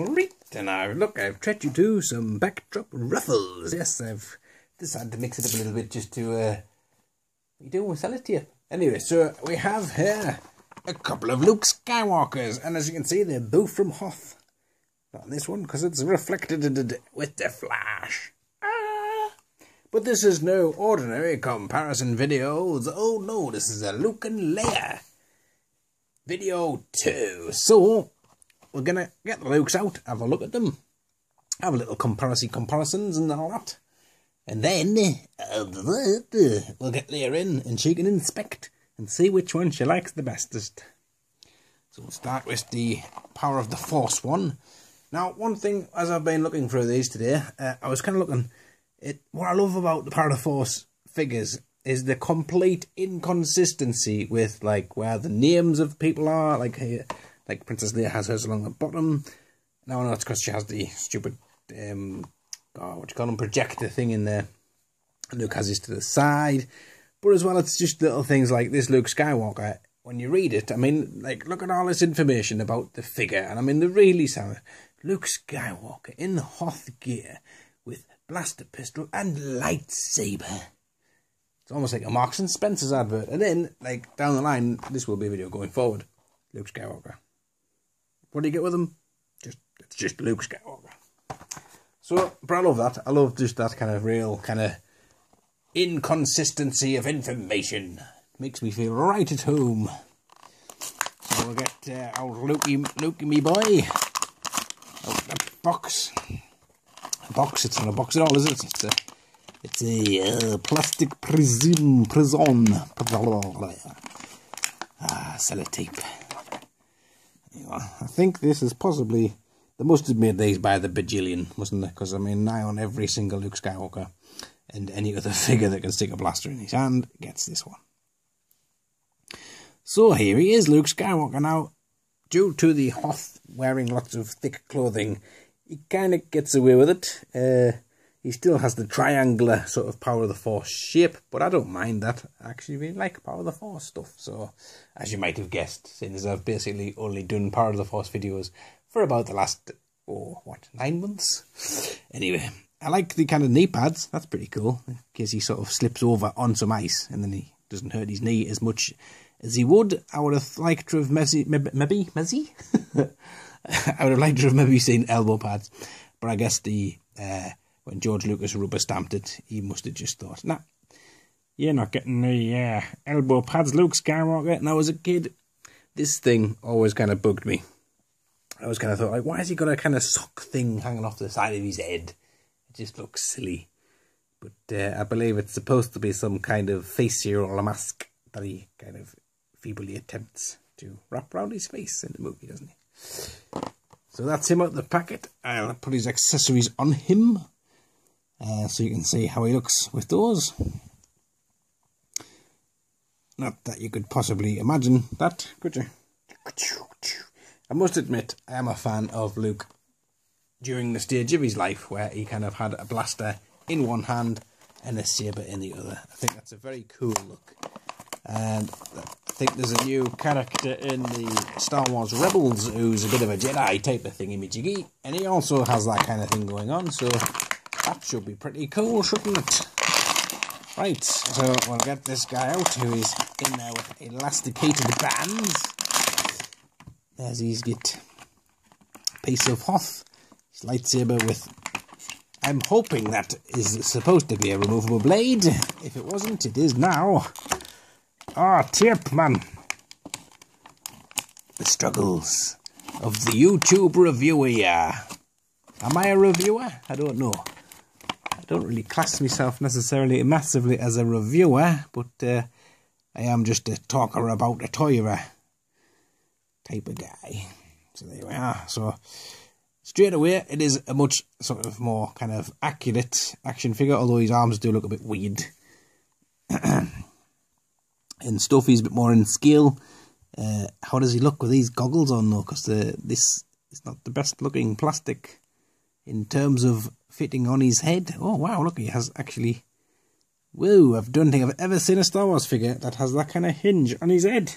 Alright, and I've treated you to some backdrop ruffles. Yes, I've decided to mix it up a little bit just to, what are you doing? We'll sell it to you. Anyway, so we have here a couple of Luke Skywalkers, and as you can see, they're both from Hoth. Not this one, because it's reflected with the flash. But this is no ordinary comparison videos. Oh no, this is a Luke and Leia video 2. So we're gonna get the Lukes out, have a look at them, have a little comparisons and all that, and then we'll get Leia in and she can inspect and see which one she likes the bestest. So we'll start with the Power of the Force one. Now, one thing, as I've been looking through these today, I was kind of looking at what I love about the Power of the Force figures is the complete inconsistency with, like, where the names of people are. Like Princess Leia has hers along the bottom. Now I know it's because she has the stupid, projector thing in there. Luke has his to the side. But as well, it's just little things like this Luke Skywalker. When you read it, I mean, like, look at all this information about the figure. And I mean, they really sound Luke Skywalker in the Hoth gear with blaster pistol and lightsaber. It's almost like a Marks and Spencer's advert. And then, like, down the line, this will be a video going forward. Luke Skywalker. What do you get with him? It's just Luke Skywalker. So, but I love that. I love just that kind of real, kind of inconsistency of information. Makes me feel right at home. So we'll get old Lukey me boy out the box. It's not a box at all, is it? It's a plastic prison. Sellotape. I think this is possibly, they must have made these by the bajillion, mustn't they? Because I mean, I own every single Luke Skywalker, and any other figure that can stick a blaster in his hand gets this one. So here he is, Luke Skywalker. Now, due to the Hoth wearing lots of thick clothing, he kind of gets away with it. He still has the triangular sort of Power of the Force shape, but I don't mind that. I actually really like Power of the Force stuff. So, as you might have guessed, since I've basically only done Power of the Force videos for about the last, 9 months? Anyway, I like the kind of knee pads. That's pretty cool, in case he sort of slips over on some ice, and then he doesn't hurt his knee as much as he would. I would have liked to have maybe I would have liked to have maybe seen elbow pads, but I guess when George Lucas rubber stamped it, he must have just thought, nah, you're not getting the elbow pads, Luke Skywalker. And I was a kid, this thing always kind of bugged me. I always kind of thought, like, why has he got a kind of sock thing hanging off the side of his head? It just looks silly. But I believe it's supposed to be some kind of facial or a mask that he kind of feebly attempts to wrap around his face in the movie, doesn't he? So that's him out the packet. I'll put his accessories on him, so you can see how he looks with those. Not that you could possibly imagine that, could you? I must admit, I am a fan of Luke during the stage of his life where he kind of had a blaster in one hand and a saber in the other. I think that's a very cool look. And I think there's a new character in the Star Wars Rebels who's a bit of a Jedi type of thingy-majiggy, and he also has that kind of thing going on, so that should be pretty cool, shouldn't it? Right, so we'll get this guy out who is in there with elasticated bands. There's his piece of Hoth, his lightsaber with, I'm hoping that is supposed to be a removable blade. If it wasn't, it is now. Ah, tip, man. The struggles of the YouTube reviewer. Am I a reviewer? I don't know. I don't really class myself necessarily massively as a reviewer, but I am just a talker about a toyer type of guy. So there we are. So straight away, it is a much sort of more kind of accurate action figure, although his arms do look a bit weird. And stuff, he's a bit more in scale. How does he look with these goggles on though? Because this is not the best looking plastic in terms of fitting on his head. Oh wow, look, he has actually... Whoa, I don't think I've ever seen a Star Wars figure that has that kind of hinge on his head.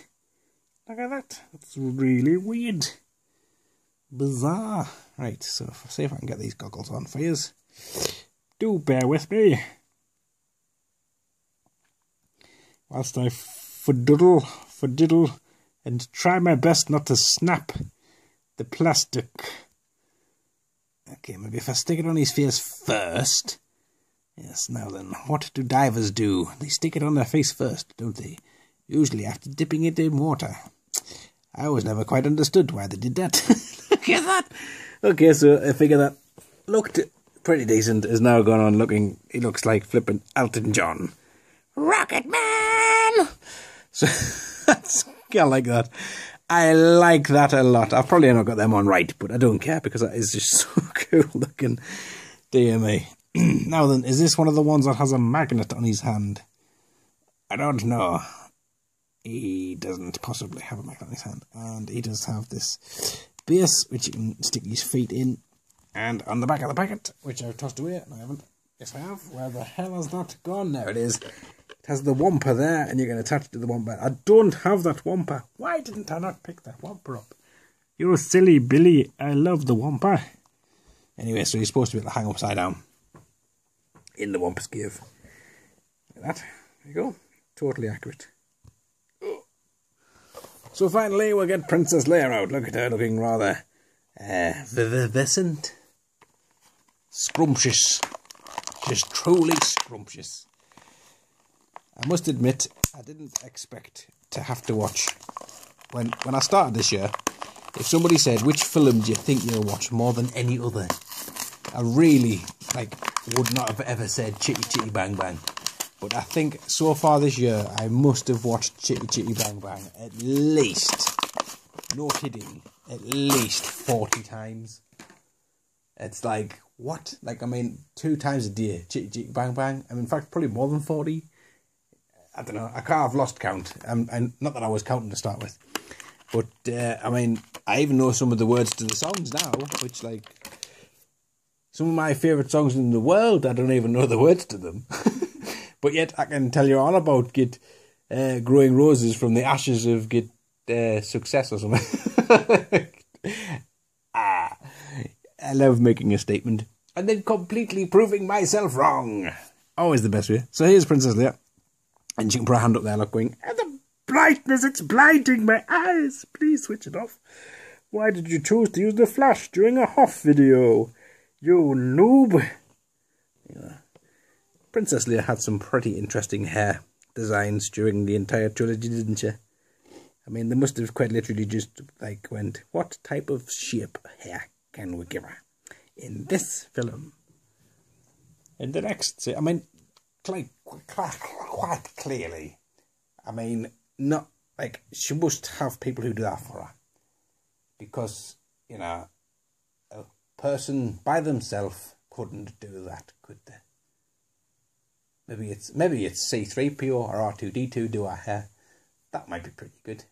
Look at that. That's really weird. bizarre. Right, so see if I can get these goggles on for you. Do bear with me whilst I fadiddle, and try my best not to snap the plastic. Okay, maybe if I stick it on his face first. Yes, now then, what do divers do? They stick it on their face first, don't they? Usually after dipping it in water. I always never quite understood why they did that. Look at that! Okay, so a figure that looked pretty decent is now gone on looking... He looks like flippin' Elton John. Rocket Man! So, I like that. I like that a lot. I've probably not got them on right, but I don't care because that is just so cool looking. Dear me. Now then, is this one of the ones that has a magnet on his hand? I don't know. He doesn't possibly have a magnet on his hand. And he does have this base, which you can stick his feet in. And on the back of the packet, which I've tossed away. No, I haven't. Yes, I have. Where the hell has that gone? There it is. It has the wamper there, and you can attach it to the wamper. I don't have that wamper. Why didn't I not pick that wamper up? You're silly, Billy. I love the wamper. Anyway, so you're supposed to be able to hang upside down in the wamper's cave. Like that. There you go. Totally accurate. So finally, we'll get Princess Leia out. Look at her looking rather viviscent. Scrumptious. Just truly scrumptious. I must admit, I didn't expect to have to watch... When I started this year, if somebody said, which film do you think you'll watch more than any other? I really, would not have ever said Chitty Chitty Bang Bang. But I think so far this year, I must have watched Chitty Chitty Bang Bang at least, no kidding, at least 40 times. It's like, what? 2 times a day, Chitty Chitty Bang Bang. In fact, probably more than 40. I don't know, I've lost count. And not that I was counting to start with. But, I even know some of the words to the songs now, which, some of my favourite songs in the world, I don't even know the words to them. But yet, I can tell you all about growing roses from the ashes of success or something. I love making a statement. And then completely proving myself wrong. Always the best way. So here's Princess Leia. And she can put her hand up there, going, the brightness, it's blinding my eyes. Please switch it off. Why did you choose to use the flash during a Hoth video? You noob. Yeah. Princess Leia had some pretty interesting hair designs during the entire trilogy, didn't she? They must have quite literally just, went, what type of shape hair can we give her in this film? In the next, quite clearly, not she must have people who do that for her, because a person by themselves couldn't do that, could they? Maybe it's C-3PO or R2-D2 do her hair. That might be pretty good.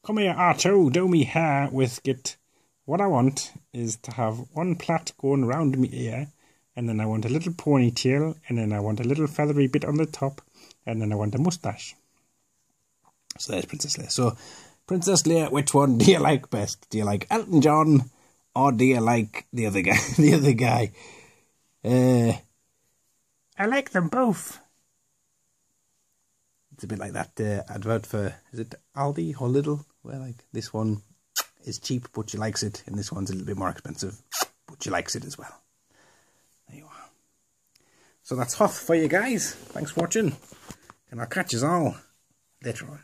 Come here, R2, do me hair with What I want is to have one plait going round me ear, and then I want a little ponytail, and then I want a little feathery bit on the top, and then I want a moustache. So there's Princess Leia. So, Princess Leia, which one do you like best? Do you like Elton John, or do you like the other guy? I like them both. It's a bit like that advert for, is it Aldi or Lidl? Where this one is cheap, but she likes it, and this one's a little bit more expensive, but she likes it as well. There you are. So that's Hoth for you guys. Thanks for watching, and I'll catch you all later on.